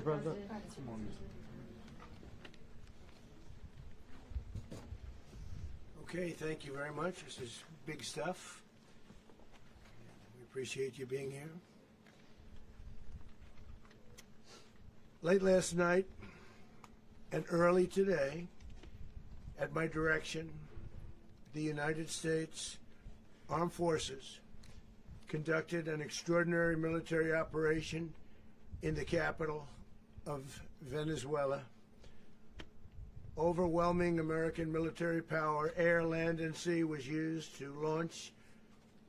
President. Okay, thank you very much. This is big stuff. We appreciate you being here. Late last night and early today, at my direction, the United States Armed Forces conducted an extraordinary military operation in the capital of Venezuela. Overwhelming American military power, air, land, and sea, was used to launch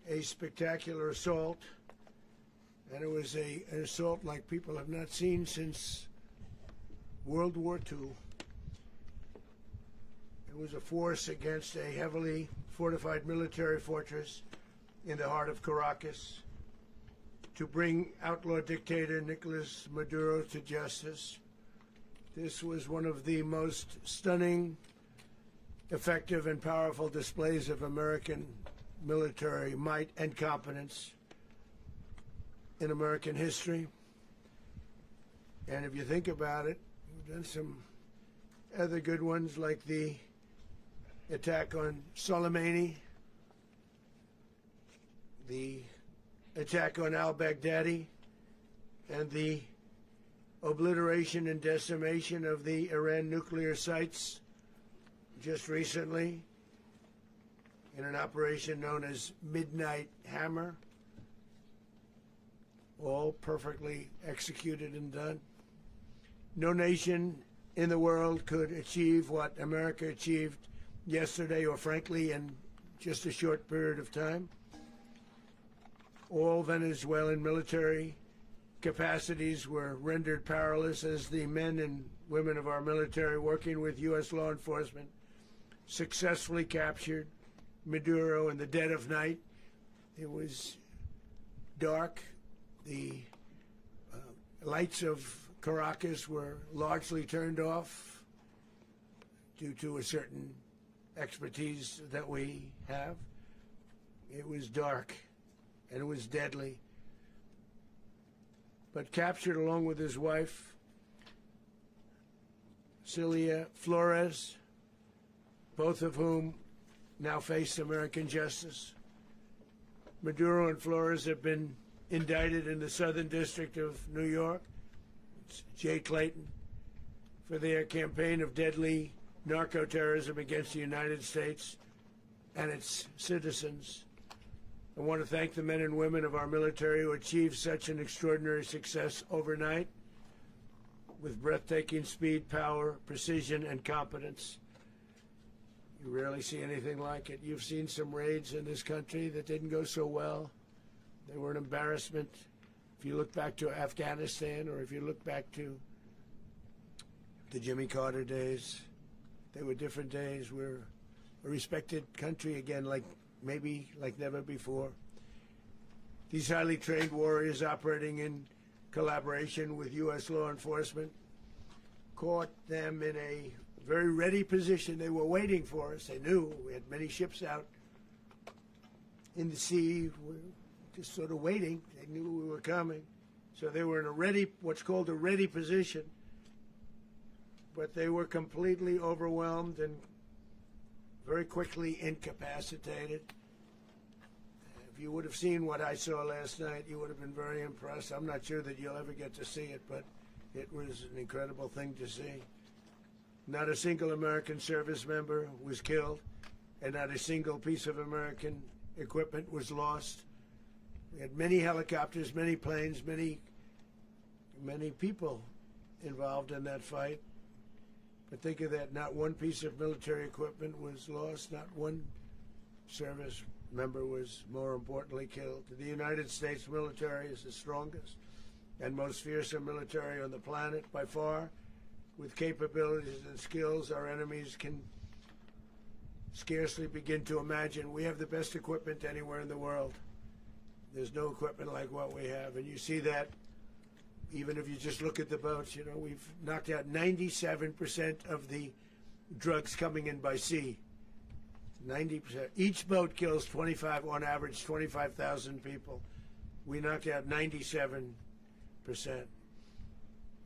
a spectacular assault. And it was an assault like people have not seen since World War II. It was a force against a heavily fortified military fortress in the heart of Caracas to bring outlaw dictator Nicolas Maduro to justice. This was one of the most stunning, effective, and powerful displays of American military might and competence in American history. And if you think about it, we've done some other good ones, like the attack on Soleimani, the attack on al-Baghdadi, and the obliteration and decimation of the Iran nuclear sites just recently in an operation known as Midnight Hammer, all perfectly executed and done. No nation in the world could achieve what America achieved yesterday, or frankly in just a short period of time. All Venezuelan military capacities were rendered powerless as the men and women of our military, working with U.S. law enforcement, successfully captured Maduro in the dead of night. It was dark. The lights of Caracas were largely turned off due to a certain expertise that we have. It was dark and it was deadly. But captured along with his wife, Celia Flores, both of whom now face American justice. Maduro and Flores have been indicted in the Southern District of New York, it's Jay Clayton, for their campaign of deadly narco-terrorism against the United States and its citizens. I want to thank the men and women of our military who achieved such an extraordinary success overnight with breathtaking speed, power, precision, and competence. You rarely see anything like it. You've seen some raids in this country that didn't go so well. They were an embarrassment. If you look back to Afghanistan, or if you look back to the Jimmy Carter days, they were different days. We're a respected country again, maybe like never before. These highly trained warriors, operating in collaboration with U.S. law enforcement, caught them in a very ready position. They were waiting for us. They knew we had many ships out in the sea, just sort of waiting. They knew we were coming. So they were in a ready, what's called a ready position. But they were completely overwhelmed and very quickly incapacitated. If you would have seen what I saw last night, you would have been very impressed. I'm not sure that you'll ever get to see it, but it was an incredible thing to see. Not a single American service member was killed, and not a single piece of American equipment was lost. We had many helicopters, many planes, many people involved in that fight. But think of that, not one piece of military equipment was lost, not one service member was, more importantly, killed. The United States military is the strongest and most fearsome military on the planet by far, with capabilities and skills our enemies can scarcely begin to imagine. We have the best equipment anywhere in the world. There's no equipment like what we have, and you see that even if you just look at the boats. You know, we've knocked out 97% of the drugs coming in by sea. 90%. Each boat kills on average, 25,000 people. We knocked out 97%.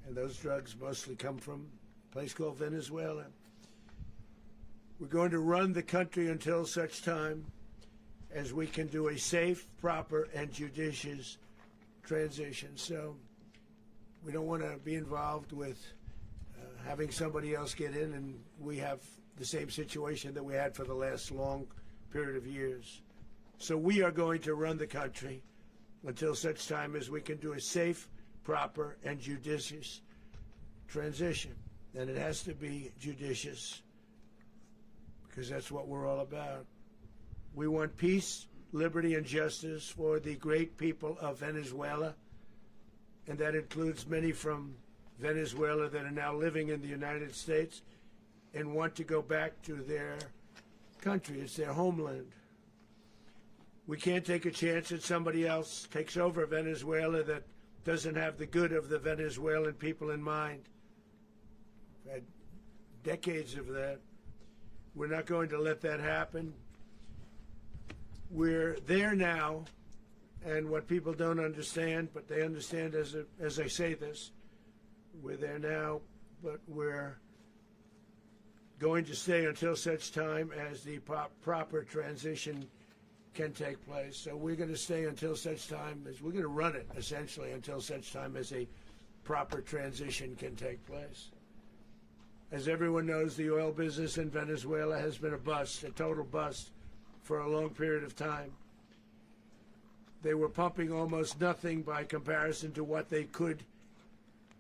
and those drugs mostly come from a place called Venezuela. We're going to run the country until such time as we can do a safe, proper, and judicious transition. So we don't want to be involved with having somebody else get in, and we have the same situation that we had for the last long period of years. So we are going to run the country until such time as we can do a safe, proper, and judicious transition. And it has to be judicious because that's what we're all about. We want peace, liberty, and justice for the great people of Venezuela, and that includes many from Venezuela that are now living in the United States and want to go back to their country. It's their homeland. We can't take a chance that somebody else takes over Venezuela that doesn't have the good of the Venezuelan people in mind. We've had decades of that. We're not going to let that happen. We're there now, and what people don't understand, but they understand as I say this, we're there now, but we're going to stay until such time as the proper transition can take place. So we're going to stay until such time as we're going to run it, essentially, until such time as a proper transition can take place. As everyone knows, the oil business in Venezuela has been a bust, a total bust, for a long period of time. They were pumping almost nothing by comparison to what they could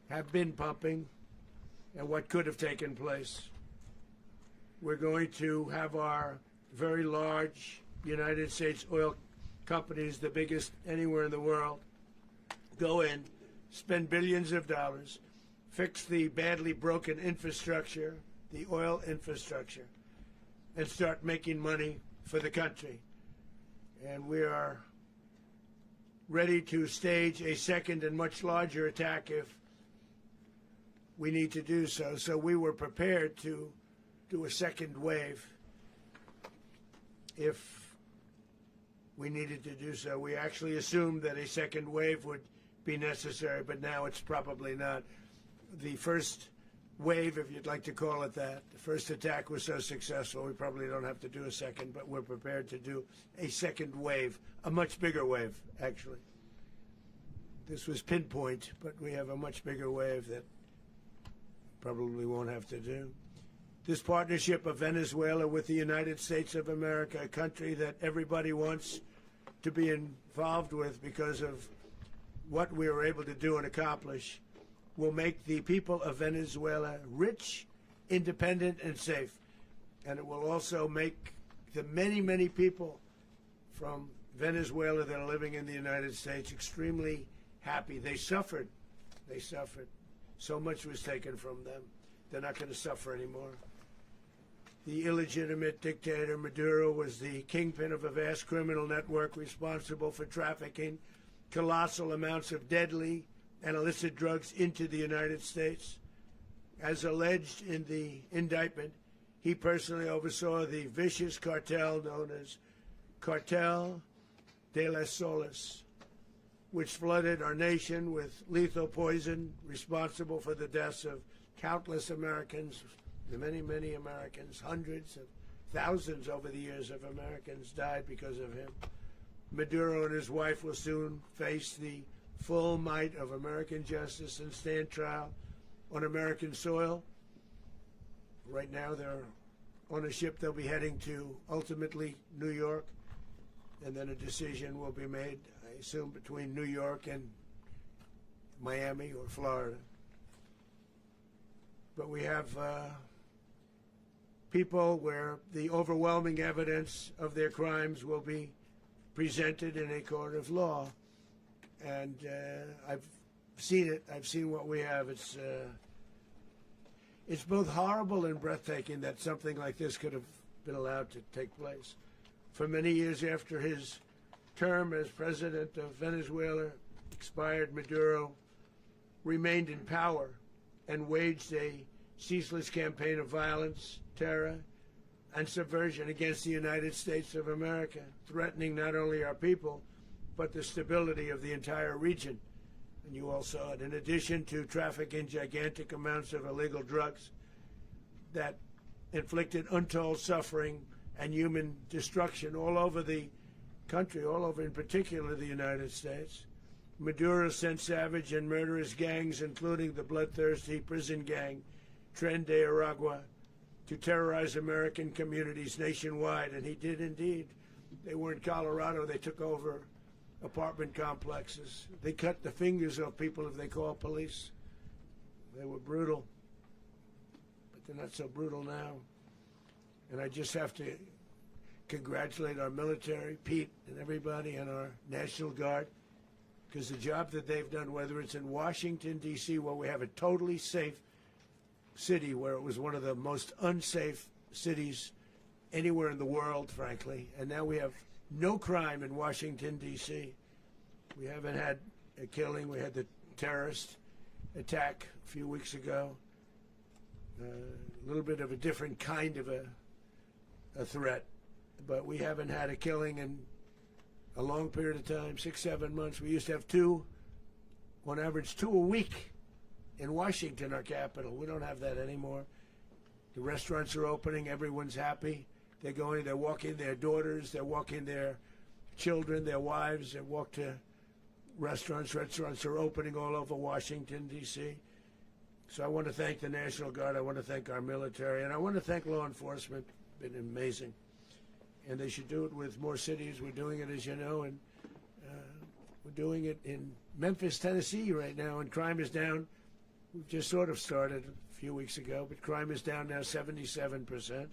have been pumping and what could have taken place. We're going to have our very large United States oil companies, the biggest anywhere in the world, go in, spend billions of dollars, fix the badly broken infrastructure, the oil infrastructure, and start making money for the country. And we are ready to stage a second and much larger attack if we need to do so. So we were prepared to do a second wave if we needed to do so. We actually assumed that a second wave would be necessary, but now it's probably not. The first wave, if you'd like to call it that, the first attack was so successful, we probably don't have to do a second, but we're prepared to do a second wave, a much bigger wave, actually. This was pinpoint, but we have a much bigger wave that probably won't have to do. This partnership of Venezuela with the United States of America, a country that everybody wants to be involved with because of what we were able to do and accomplish, will make the people of Venezuela rich, independent, and safe. And it will also make the many, many people from Venezuela that are living in the United States extremely happy. They suffered. They suffered. So much was taken from them. They're not going to suffer anymore. The illegitimate dictator Maduro was the kingpin of a vast criminal network responsible for trafficking colossal amounts of deadly and illicit drugs into the United States. As alleged in the indictment, he personally oversaw the vicious cartel known as Cartel de las Solas, which flooded our nation with lethal poison, responsible for the deaths of countless Americans, many, many Americans. Hundreds of thousands over the years of Americans died because of him. Maduro and his wife will soon face the full might of American justice and stand trial on American soil. Right now they're on a ship. They'll be heading to ultimately New York, and then a decision will be made, I assume, between New York and Miami or Florida. But we have people where the overwhelming evidence of their crimes will be presented in a court of law. And I've seen it. I've seen what we have. It's both horrible and breathtaking that something like this could have been allowed to take place. For many years after his term as president of Venezuela expired, Maduro remained in power and waged a ceaseless campaign of violence, terror, and subversion against the United States of America, threatening not only our people, but the stability of the entire region. and you all saw it, in addition to trafficking gigantic amounts of illegal drugs that inflicted untold suffering and human destruction all over the country, all over in particular the United States. Maduro sent savage and murderous gangs, including the bloodthirsty prison gang Tren de Aragua, to terrorize American communities nationwide, and he did indeed. They were in Colorado. They took over apartment complexes. They cut the fingers off people if they called police. They were brutal, but they're not so brutal now. And I just have to congratulate our military, Pete and everybody, and our National Guard, because the job that they've done, whether it's in Washington, D.C., where we have a totally safe city, where it was one of the most unsafe cities anywhere in the world, frankly, and now we have no crime in Washington, D.C. We haven't had a killing. We had the terrorist attack a few weeks ago. A little bit of a different kind of a threat, but we haven't had a killing in a long period of time, 6, 7 months. We used to have two, on average, 2 a week in Washington, our capital. We don't have that anymore. The restaurants are opening. Everyone's happy. They're going, they're walking their daughters, they're walking their children, their wives, they walk to restaurants. Restaurants are opening all over Washington, D.C. So I want to thank the National Guard. I want to thank our military. And I want to thank law enforcement. It's been amazing. And they should do it with more cities. We're doing it, as you know, and we're doing it in Memphis, Tennessee right now, and crime is down. We've just sort of started a few weeks ago, but crime is down now 77%.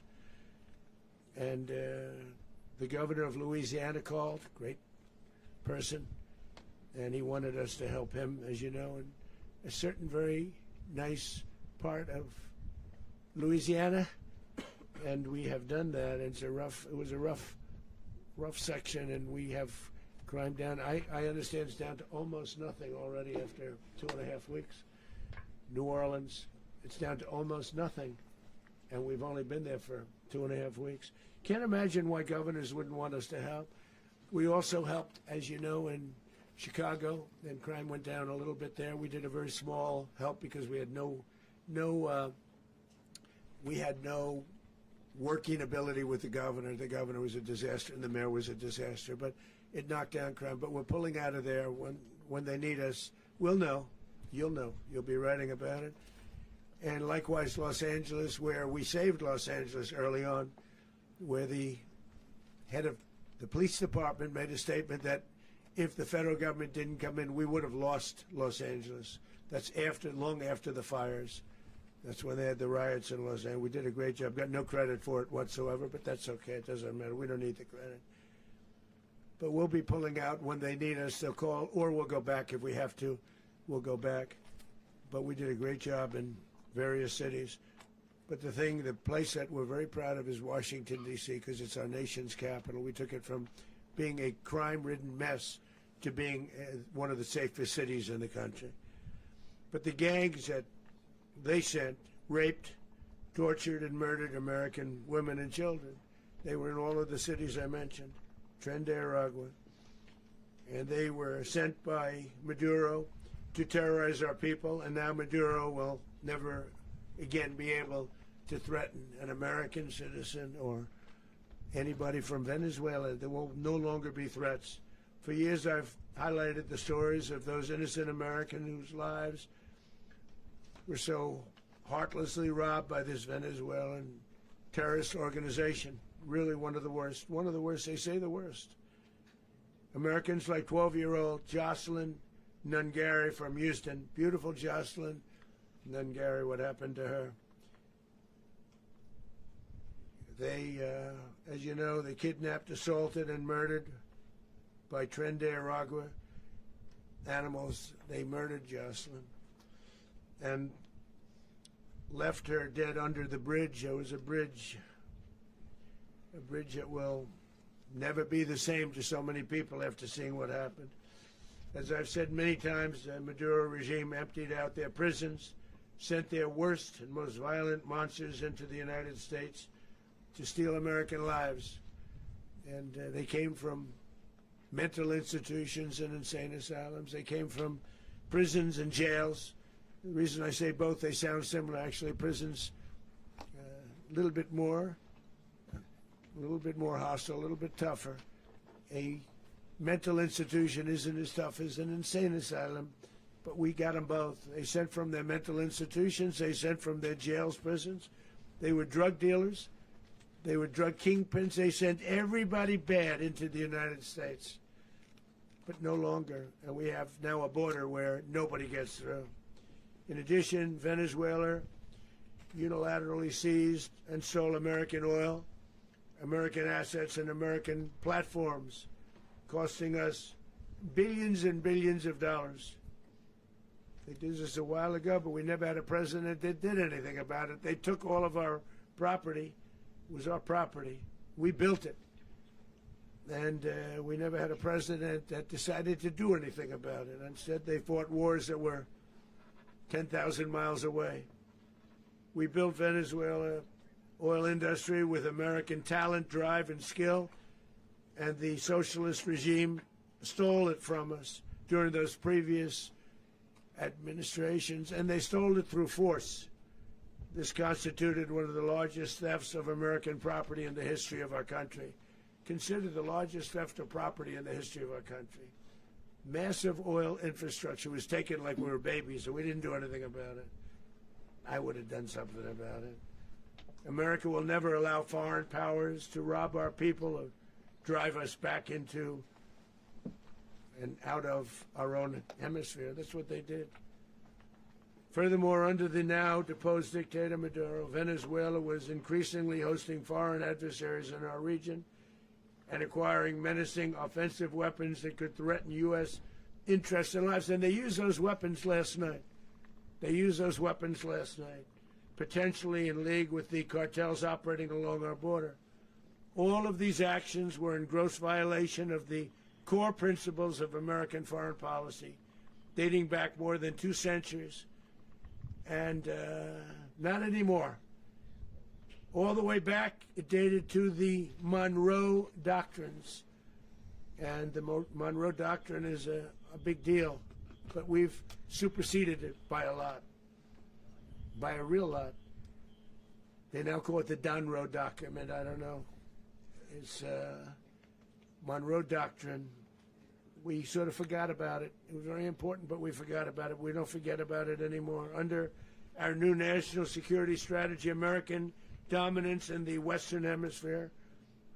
And the governor of Louisiana called, great person, and he wanted us to help him, as you know, in a certain very nice part of Louisiana, and we have done that. It was a rough section, and we have crime down. I understand it's down to almost nothing already after 2.5 weeks. New Orleans, it's down to almost nothing, and we've only been there for 2.5 weeks. Can't imagine why governors wouldn't want us to help. We also helped, as you know, in Chicago, and crime went down a little bit there. We did a very small help because we had no working ability with the governor. The governor was a disaster, and the mayor was a disaster. But it knocked down crime. But we're pulling out of there when they need us. We'll know. You'll know. You'll be writing about it. And likewise, Los Angeles, where we saved Los Angeles early on, where the head of the police department made a statement that if the federal government didn't come in, we would have lost Los Angeles. That's long after the fires. That's when they had the riots in Los Angeles. We did a great job. Got no credit for it whatsoever, but that's okay. It doesn't matter. We don't need the credit. But we'll be pulling out when they need us. They'll call, or we'll go back if we have to. We'll go back. But we did a great job in various cities. But the place that we're very proud of is Washington, D.C., because it's our nation's capital. We took it from being a crime-ridden mess to being one of the safest cities in the country. But the gangs that they sent raped, tortured, and murdered American women and children. They were in all of the cities I mentioned, Tren de Aragua. And they were sent by Maduro to terrorize our people, and now Maduro will never again be able to threaten an American citizen or anybody from Venezuela. There will no longer be threats. For years I've highlighted the stories of those innocent Americans whose lives were so heartlessly robbed by this Venezuelan terrorist organization. Really one of the worst, they say the worst. Americans like 12-year-old Jocelyn Nungary from Houston. Beautiful Jocelyn Nungary, what happened to her? They, as you know, they kidnapped, assaulted, and murdered by Tren de Aragua animals. They murdered Jocelyn and left her dead under the bridge. There was a bridge that will never be the same to so many people after seeing what happened. As I've said many times, the Maduro regime emptied out their prisons, sent their worst and most violent monsters into the United States to steal American lives. And they came from mental institutions and insane asylums. They came from prisons and jails. The reason I say both, they sound similar. Actually, prisons a little bit more hostile, a little bit tougher. A mental institution isn't as tough as an insane asylum, but we got them both. They sent from their mental institutions, they sent from their jails, prisons. They were drug dealers, they were drug kingpins. They sent everybody bad into the United States, but no longer. And we have now a border where nobody gets through. In addition, Venezuela unilaterally seized and stole American oil, American assets, and American platforms, costing us billions and billions of dollars. They did this a while ago, but we never had a president that did anything about it. They took all of our property. It was our property. We built it. And we never had a president that decided to do anything about it. Instead, they fought wars that were 10,000 miles away. We built Venezuela oil industry with American talent, drive, and skill, and the socialist regime stole it from us during those previous administrations, and they stole it through force. This constituted one of the largest thefts of American property in the history of our country. Considered the largest theft of property in the history of our country. Massive oil infrastructure was taken like we were babies, and we didn't do anything about it. I would have done something about it. America will never allow foreign powers to rob our people or drive us back into and out of our own hemisphere. That's what they did. Furthermore, under the now deposed dictator Maduro, Venezuela was increasingly hosting foreign adversaries in our region and acquiring menacing offensive weapons that could threaten U.S. interests and lives. And they used those weapons last night. Potentially in league with the cartels operating along our border. All of these actions were in gross violation of the core principles of American foreign policy, dating back more than 2 centuries. And not anymore. All the way back, it dated to the Monroe Doctrines. And the Monroe Doctrine is a big deal, but we've superseded it by a lot, by a real lot. They now call it the Monroe Document. I don't know. It's Monroe Doctrine. We sort of forgot about it. It was very important, but we forgot about it. We don't forget about it anymore. Under our new national security strategy, American dominance in the Western Hemisphere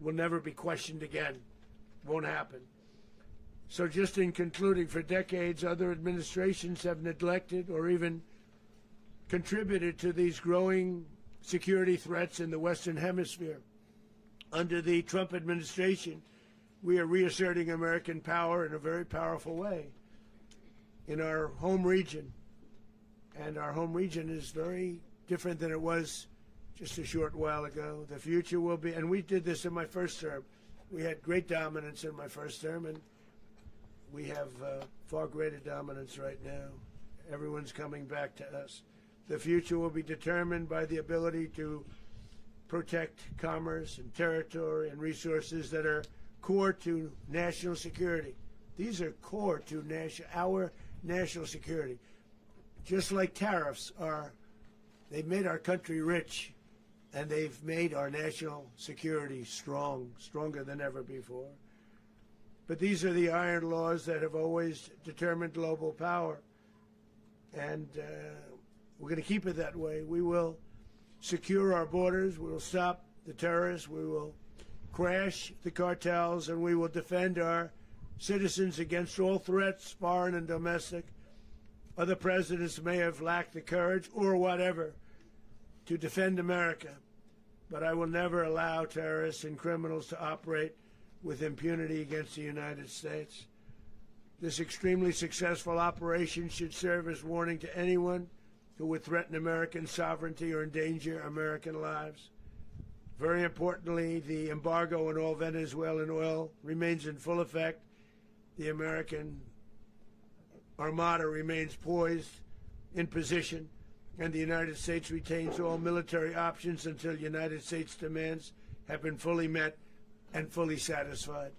will never be questioned again. Won't happen. So just in concluding, for decades, other administrations have neglected or even contributed to these growing security threats in the Western Hemisphere. Under the Trump administration, we are reasserting American power in a very powerful way in our home region. And our home region is very different than it was just a short while ago. The future will be, and we did this in my first term. We had great dominance in my first term, and we have far greater dominance right now. Everyone's coming back to us. The future will be determined by the ability to protect commerce and territory and resources that are core to national security. These are core to our national security. Just like tariffs are, they've made our country rich, and they've made our national security stronger than ever before. But these are the iron laws that have always determined global power, and we're going to keep it that way. We will secure our borders, we will stop the terrorists, we will crash the cartels, and we will defend our citizens against all threats, foreign and domestic. Other presidents may have lacked the courage or whatever to defend America, but I will never allow terrorists and criminals to operate with impunity against the United States. This extremely successful operation should serve as warning to anyone who would threaten American sovereignty or endanger American lives. Very importantly, the embargo on all Venezuelan oil remains in full effect. The American Armada remains poised in position, and the United States retains all military options until United States demands have been fully met and fully satisfied.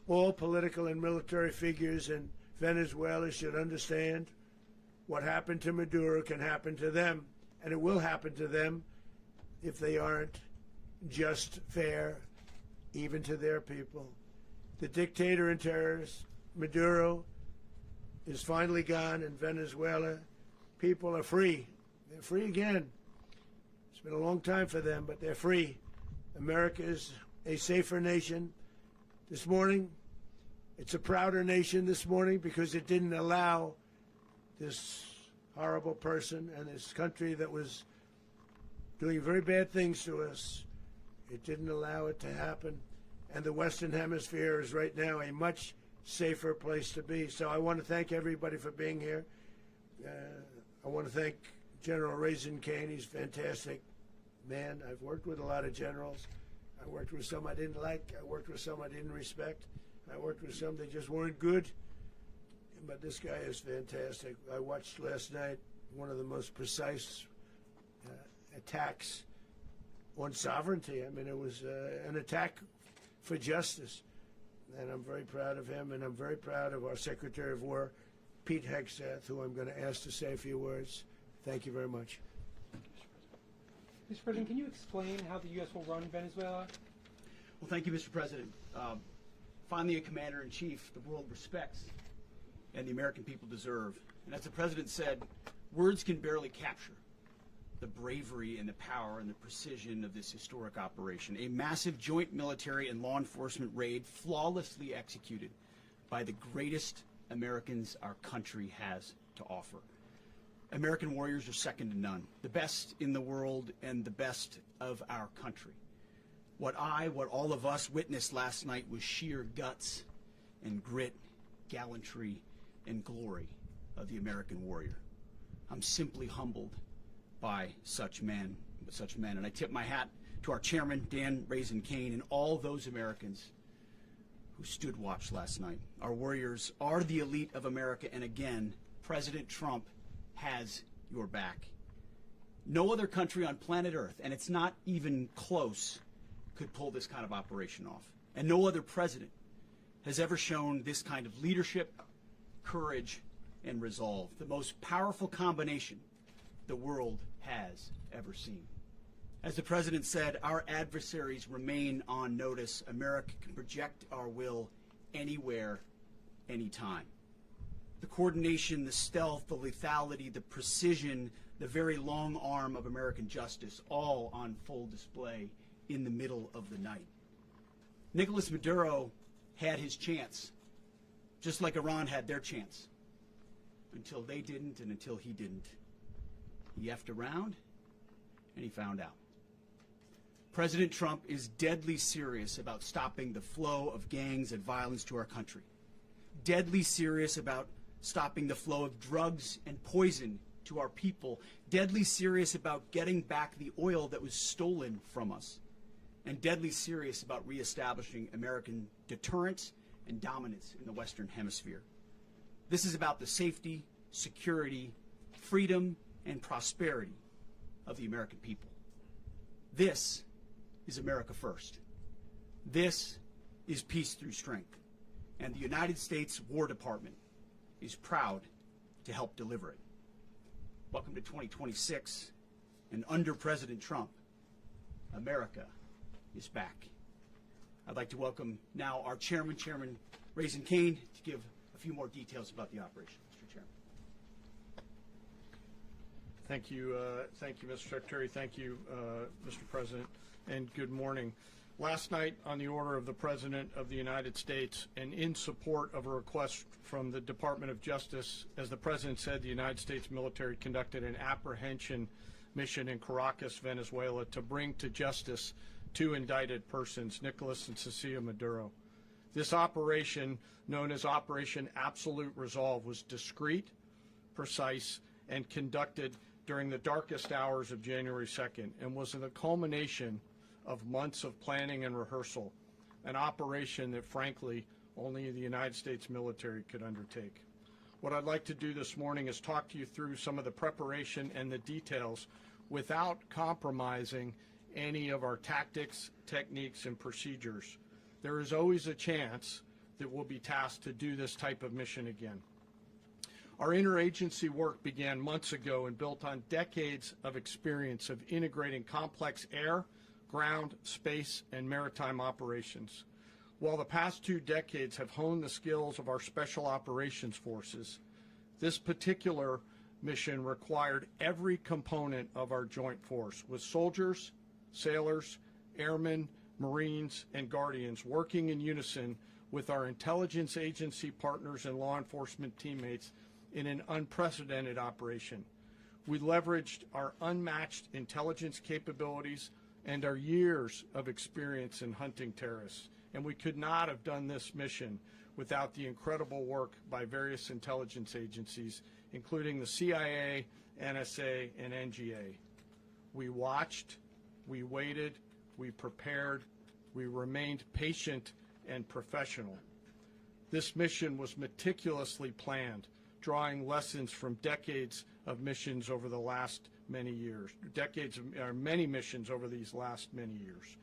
All political and military figures and Venezuela should understand what happened to Maduro can happen to them, and it will happen to them if they aren't just, fair, even to their people. The dictator and terrorist, Maduro, is finally gone in Venezuela. People are free. They're free again. It's been a long time for them, but they're free. America is a safer nation. This morning, it's a prouder nation this morning because it didn't allow this horrible person and this country that was doing very bad things to us. It didn't allow it to happen. And the Western Hemisphere is right now a much safer place to be. So I want to thank everybody for being here. I want to thank General Raisin Kane. He's a fantastic man. I've worked with a lot of generals. I worked with some I didn't like. I worked with some I didn't respect. I worked with some that just weren't good. But this guy is fantastic. I watched last night one of the most precise attacks on sovereignty. I mean, it was an attack for justice. And I'm very proud of him, and I'm very proud of our Secretary of War, Pete Hegseth, who I'm going to ask to say a few words. Thank you very much. Mr. President, can you explain how the U.S. will run Venezuela? Well, thank you, Mr. President. Finally, a commander-in-chief the world respects and the American people deserve. And as the President said, words can barely capture the bravery and the power and the precision of this historic operation. A massive joint military and law enforcement raid flawlessly executed by the greatest Americans our country has to offer. American warriors are second to none, the best in the world and the best of our country. What all of us witnessed last night was sheer guts and grit, gallantry and glory of the American warrior. I'm simply humbled by such men, and I tip my hat to our chairman, Dan Raisin Kane, and all those Americans who stood watch last night. Our warriors are the elite of America, and again, President Trump has your back. No other country on planet Earth, and it's not even close, could pull this kind of operation off. And no other president has ever shown this kind of leadership, courage, and resolve. The most powerful combination the world has ever seen. As the President said, our adversaries remain on notice. America can project our will anywhere, anytime. The coordination, the stealth, the lethality, the precision, the very long arm of American justice, all on full display in the middle of the night. Nicolas Maduro had his chance, just like Iran had their chance, until they didn't and until he didn't. He effed around, and he found out. President Trump is deadly serious about stopping the flow of gangs and violence to our country. Deadly serious about stopping the flow of drugs and poison to our people. Deadly serious about getting back the oil that was stolen from us. And deadly serious about reestablishing American deterrence and dominance in the Western Hemisphere. This is about the safety, security, freedom, and prosperity of the American people. This is America first. This is peace through strength. And the United States War Department is proud to help deliver it. Welcome to 2026, and under President Trump, America is back. I'd like to welcome now our chairman, Chairman Raisin Kane, to give a few more details about the operation. Mr. Chairman. Thank you, Mr. Secretary. Thank you, Mr. President, and good morning. Last night, on the order of the President of the United States and in support of a request from the Department of Justice, as the President said, the United States military conducted an apprehension mission in Caracas, Venezuela, to bring to justice two indicted persons, Nicolas and Cecilia Maduro. This operation, known as Operation Absolute Resolve, was discreet, precise, and conducted during the darkest hours of January 2nd and was the culmination of months of planning and rehearsal, an operation that, frankly, only the United States military could undertake. What I'd like to do this morning is talk to you through some of the preparation and the details without compromising any of our tactics, techniques, and procedures. There is always a chance that will be tasked to do this type of mission again. Our interagency work began months ago and built on decades of experience of integrating complex air, ground, space, and maritime operations. While the past 2 decades have honed the skills of our special operations forces, this particular mission required every component of our joint force, with soldiers, sailors, airmen, Marines, and Guardians working in unison with our intelligence agency partners and law enforcement teammates in an unprecedented operation. We leveraged our unmatched intelligence capabilities and our years of experience in hunting terrorists, and we could not have done this mission without the incredible work by various intelligence agencies, including the CIA, NSA, and NGA. We watched, we waited, we prepared, we remained patient and professional. This mission was meticulously planned, drawing lessons from decades of missions over the last many years, many missions over these last many years.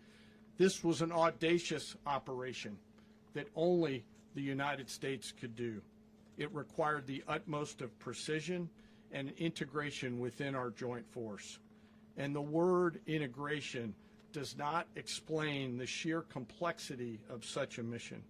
This was an audacious operation that only the United States could do. It required the utmost of precision and integration within our joint force. And the word integration does not explain the sheer complexity of such a mission.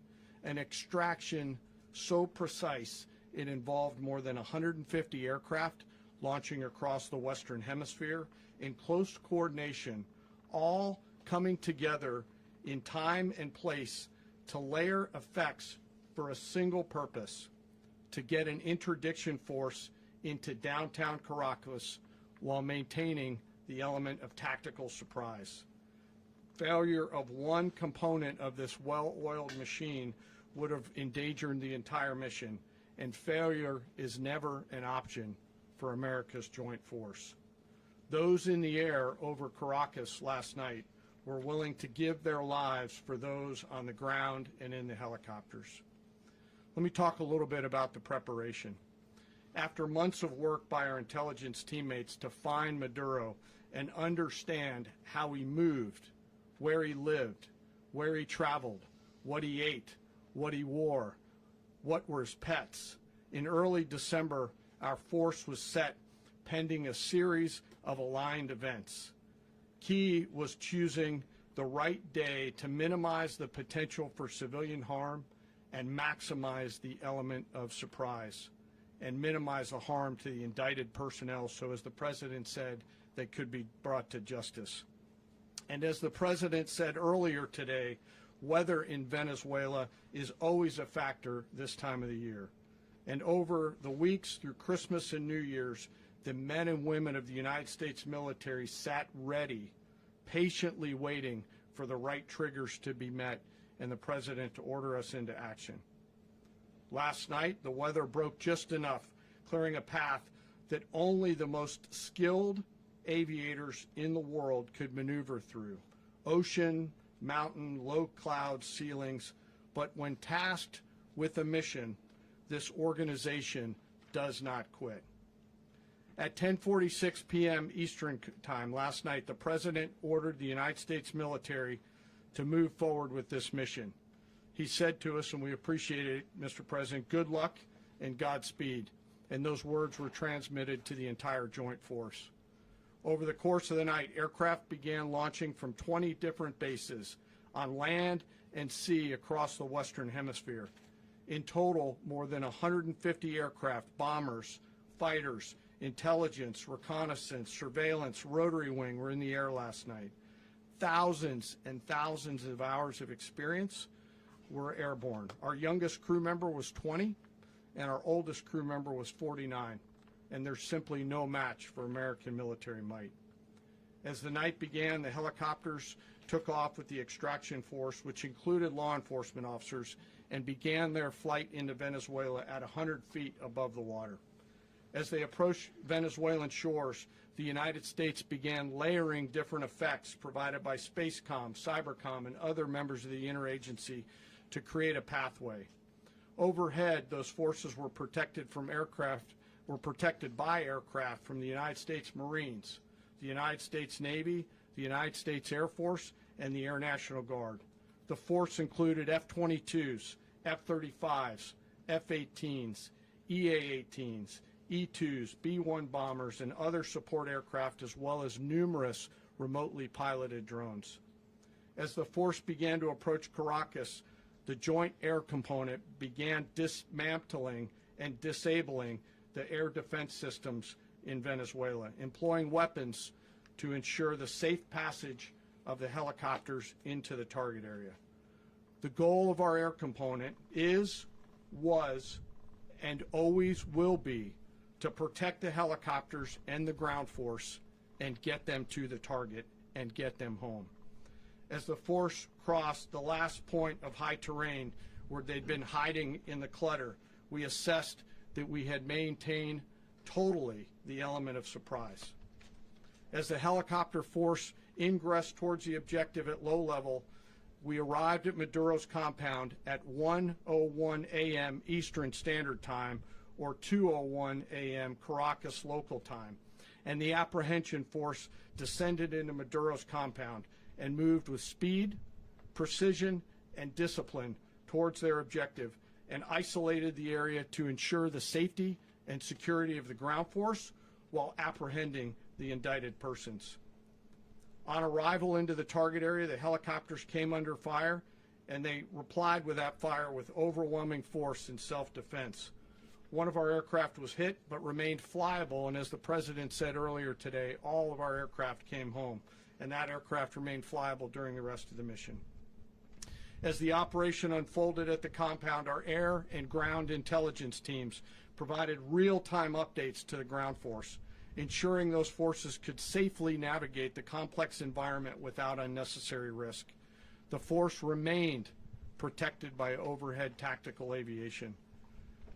An extraction so precise it involved more than 150 aircraft launching across the Western Hemisphere in close coordination, all coming together in time and place to layer effects for a single purpose: to get an interdiction force into downtown Caracas while maintaining the element of tactical surprise. Failure of one component of this well-oiled machine would have endangered the entire mission, and failure is never an option for America's joint force. Those in the air over Caracas last night were willing to give their lives for those on the ground and in the helicopters. Let me talk a little bit about the preparation. After months of work by our intelligence teammates to find Maduro and understand how he moved, where he lived, where he traveled, what he ate, what he wore, what were his pets, in early December, our force was set pending a series of aligned events. Key was choosing the right day to minimize the potential for civilian harm and maximize the element of surprise, and minimize the harm to the indicted personnel so, as the President said, they could be brought to justice. And as the President said earlier today, weather in Venezuela is always a factor this time of the year. And over the weeks through Christmas and New Year's, the men and women of the United States military sat ready, patiently waiting for the right triggers to be met and the President to order us into action. Last night, the weather broke just enough, clearing a path that only the most skilled aviators in the world could maneuver through. Ocean, mountain, low cloud ceilings, but when tasked with a mission, this organization does not quit. At 10:46 p.m. Eastern Time last night, the President ordered the United States military to move forward with this mission. He said to us, and we appreciate it, Mr. President, good luck and Godspeed. And those words were transmitted to the entire joint force. Over the course of the night, aircraft began launching from 20 different bases on land and sea across the Western Hemisphere. In total, more than 150 aircraft, bombers, fighters, intelligence, reconnaissance, surveillance, rotary wing were in the air last night. Thousands and thousands of hours of experience were airborne. Our youngest crew member was 20, and our oldest crew member was 49, and there's simply no match for American military might. As the night began, the helicopters took off with the extraction force, which included law enforcement officers, and began their flight into Venezuela at 100 feet above the water. As they approached Venezuelan shores, the United States began layering different effects provided by Spacecom, Cybercom, and other members of the interagency to create a pathway. Overhead, those forces were protected by aircraft from the United States Marines, the United States Navy, the United States Air Force, and the Air National Guard. The force included F-22s, F-35s, F-18s, EA-18s, E-2s, B-1 bombers, and other support aircraft, as well as numerous remotely piloted drones. As the force began to approach Caracas, the Joint Air Component began dismantling and disabling the air defense systems in Venezuela, employing weapons to ensure the safe passage of the helicopters into the target area. The goal of our air component is, was, and always will be to protect the helicopters and the ground force and get them to the target and get them home. As the force crossed the last point of high terrain where they'd been hiding in the clutter, we assessed that we had maintained totally the element of surprise. As the helicopter force ingressed towards the objective at low level, we arrived at Maduro's compound at 1:01 a.m. Eastern Standard Time, or 2:01 a.m. Caracas local time, and the apprehension force descended into Maduro's compound and moved with speed, precision, and discipline towards their objective, and isolated the area to ensure the safety and security of the ground force while apprehending the indicted persons. On arrival into the target area, the helicopters came under fire, and they replied with that fire with overwhelming force in self-defense. One of our aircraft was hit but remained flyable, and as the President said earlier today, all of our aircraft came home, and that aircraft remained flyable during the rest of the mission. As the operation unfolded at the compound, our air and ground intelligence teams provided real-time updates to the ground force, ensuring those forces could safely navigate the complex environment without unnecessary risk. The force remained protected by overhead tactical aviation.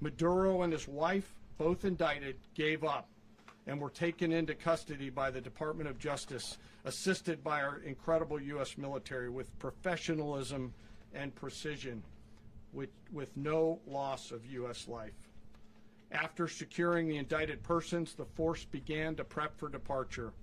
Maduro and his wife, both indicted, gave up and were taken into custody by the Department of Justice, assisted by our incredible U.S. military with professionalism and precision, with no loss of U.S. life. After securing the indicted persons, the force began to prep for departure.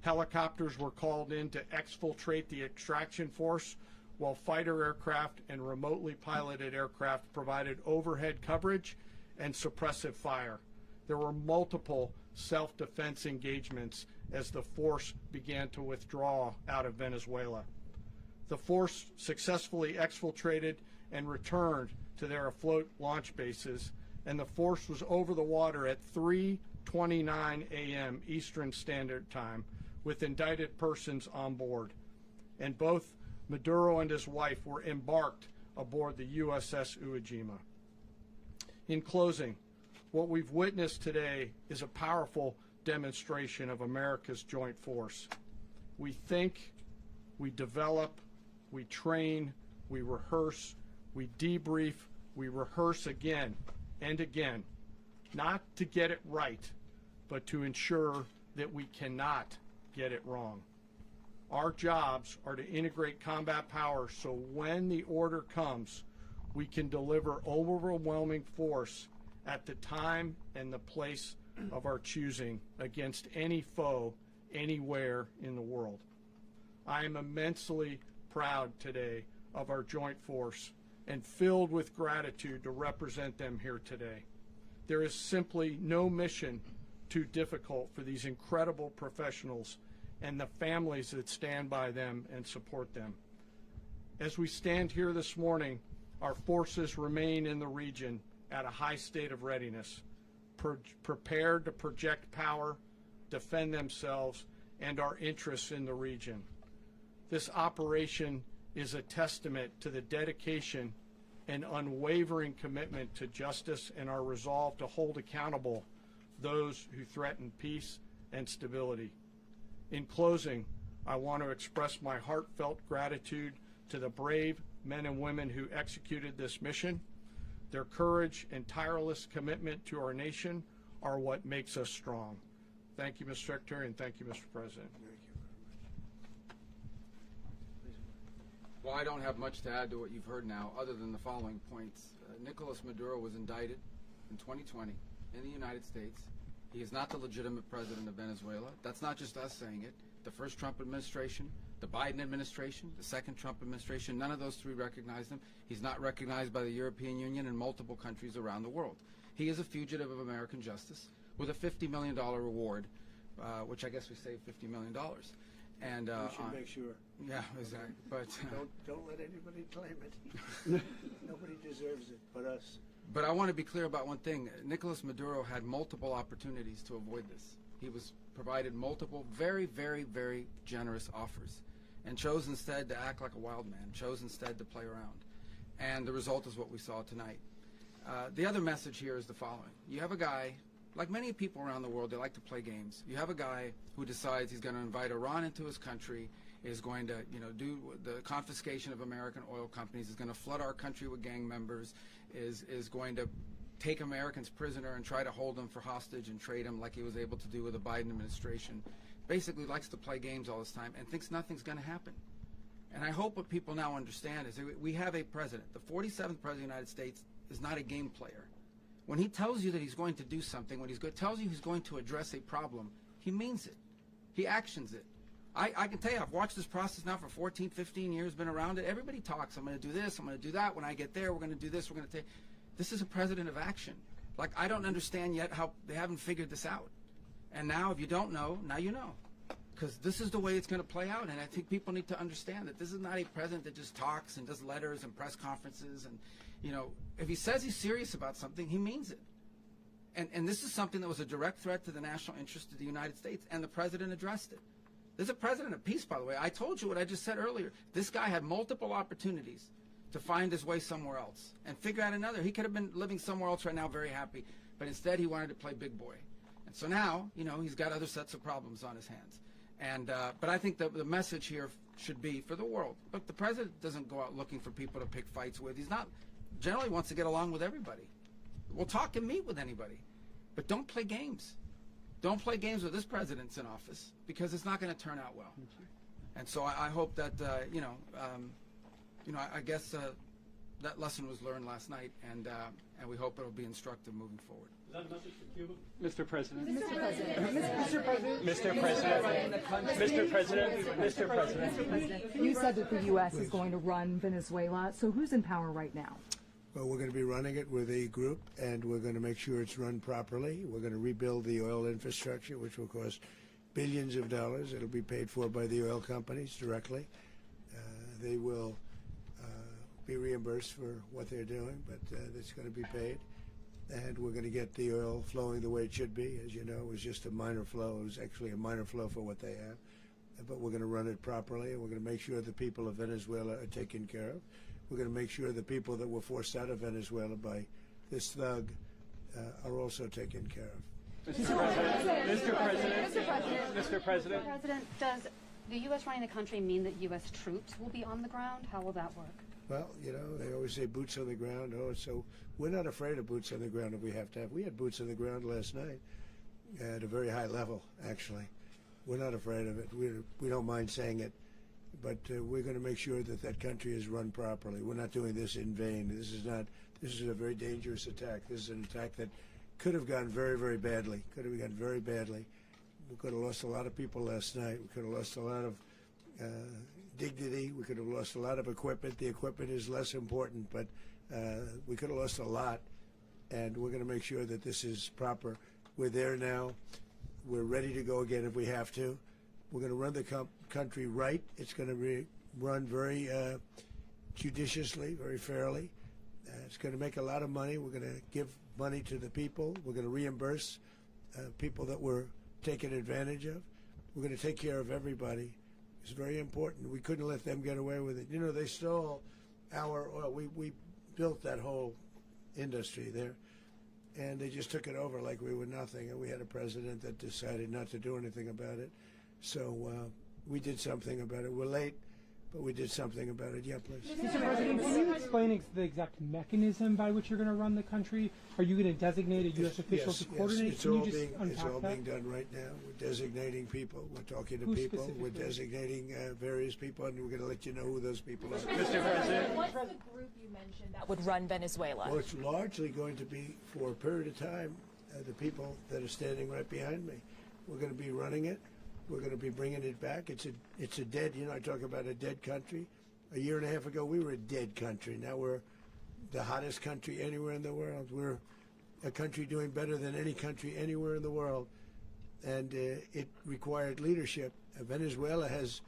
Helicopters were called in to exfiltrate the extraction force, while fighter aircraft and remotely piloted aircraft provided overhead coverage and suppressive fire. There were multiple self-defense engagements as the force began to withdraw out of Venezuela. The force successfully exfiltrated and returned to their afloat launch bases, and the force was over the water at 3:29 a.m. Eastern Standard Time with indicted persons on board. And both Maduro and his wife were embarked aboard the USS Iwo Jima. In closing, what we've witnessed today is a powerful demonstration of America's joint force. We think, we develop, we train, we rehearse, we debrief, we rehearse again and again, not to get it right, but to ensure that we cannot get it wrong. Our jobs are to integrate combat power so when the order comes, we can deliver overwhelming force at the time and the place of our choosing against any foe anywhere in the world. I am immensely proud today of our joint force and filled with gratitude to represent them here today. There is simply no mission too difficult for these incredible professionals and the families that stand by them and support them. As we stand here this morning, our forces remain in the region at a high state of readiness, prepared to project power, defend themselves, and our interests in the region. This operation is a testament to the dedication and unwavering commitment to justice and our resolve to hold accountable those who threaten peace and stability. In closing, I want to express my heartfelt gratitude to the brave men and women who executed this mission. Their courage and tireless commitment to our nation are what makes us strong. Thank you, Mr. Secretary, and thank you, Mr. President. Well, I don't have much to add to what you've heard now, other than the following points. Nicolas Maduro was indicted in 2020 in the United States He is not the legitimate president of Venezuela. That's not just us saying it. The first Trump administration, the Biden administration, the second Trump administration, none of those three recognized him. He's not recognized by the European Union and multiple countries around the world. He is a fugitive of American justice with a $50 million reward, which I guess we saved $50 million. And We should make sure. yeah, exactly. But Don't let anybody claim it. Nobody deserves it but us. But I want to be clear about one thing. Nicolas Maduro had multiple opportunities to avoid this. He was provided multiple very, very, very generous offers and chose instead to act like a wild man, chose instead to play around. And the result is what we saw tonight. The other message here is the following. You have a guy, like many people around the world, they like to play games. You have a guy who decides he's going to invite Iran into his country, is going to, do the confiscation of American oil companies, is going to flood our country with gang members, is going to take Americans prisoner and try to hold them for hostage and trade them like he was able to do with the Biden administration. Basically likes to play games all this time and thinks nothing's going to happen. And I hope what people now understand is that we have a president. The 47th president of the United States is not a game player. When he tells you that he's going to do something, when tells you he's going to address a problem, he means it. He actions it. I can tell you, I've watched this process now for 14, 15 years, been around it. Everybody talks. I'm going to do this. I'm going to do that. When I get there, we're going to do this. We're going to take. This is a president of action. Like, I don't understand yet how they haven't figured this out. And now, if you don't know, now you know. Because this is the way it's going to play out. And I think people need to understand that this is not a president that just talks and does letters and press conferences. And, if he says he's serious about something, he means it. And this is something that was a direct threat to the national interest of the United States. And the president addressed it. There's a president of peace, by the way. I told you what I just said earlier. This guy had multiple opportunities to find his way somewhere else and figure out another. He could have been living somewhere else right now very happy, but instead he wanted to play big boy. And so now, he's got other sets of problems on his hands. And but I think the message here should be for the world. Look, the president doesn't go out looking for people to pick fights with. He's not generally wants to get along with everybody. We'll talk and meet with anybody, but don't play games. Don't play games with this president's in office because it's not going to turn out well. And so I hope that I guess that lesson was learned last night, and we hope it'll be instructive moving forward. Is that a message for Cuba? Mr. President. Mr. President. Mr. President. Mr. President. You said that the U.S. is going to run Venezuela, so who's in power right now? Well, we're going to be running it with a group, and we're going to make sure it's run properly. We're going to rebuild the oil infrastructure, which will cost billions of dollars. It'll be paid for by the oil companies directly. They will be reimbursed for what they're doing, but it's going to be paid. And we're going to get the oil flowing the way it should be. As you know, it was just a minor flow. It was actually a minor flow for what they have. But we're going to run it properly, and we're going to make sure the people of Venezuela are taken care of. We're going to make sure the people that were forced out of Venezuela by this thug are also taken care of. Mr. President. Mr. President. Mr. President. Mr. President. Mr. President, does the U.S. running the country mean that U.S. troops will be on the ground? How will that work? Well, they always say boots on the ground. Oh, so we're not afraid of boots on the ground if we have to have. We had boots on the ground last night at a very high level, actually. We're not afraid of it. We don't mind saying it. But we're going to make sure that that country is run properly. We're not doing this in vain. This is a very dangerous attack. This is an attack that could have gone very, very badly. Could have gone very badly. We could have lost a lot of people last night. We could have lost a lot of dignity. We could have lost a lot of equipment. The equipment is less important, but we could have lost a lot. And we're going to make sure that this is proper. We're there now. We're ready to go again if we have to. We're going to run the country right. It's going to be run very judiciously, very fairly. It's going to make a lot of money. We're going to give money to the people. We're going to reimburse people that were taken advantage of. We're going to take care of everybody. It's very important. We couldn't let them get away with it. They stole our oil. We built that whole industry there, and they just took it over like we were nothing. And we had a president that decided not to do anything about it. So we did something about it. We're late, but we did something about it. Yeah, please. Mr. President, can you explain the exact mechanism by which you're going to run the country? Are you going to designate a U.S. official to coordinate? It's Can all you just being unpack that? being done right now. We're designating people. We're talking to Who people. We're specifically? designating various people, and we're going to let you know who those people are. Mr. President. What's the group you mentioned that would run Venezuela? Well, it's largely going to be for a period of time the people that are standing right behind me. We're going to be running it. We're going to be bringing it back. It's a dead, I talk about a dead country. A year and a half ago, we were a dead country. Now we're the hottest country anywhere in the world. We're a country doing better than any country anywhere in the world. And it required leadership. Venezuela has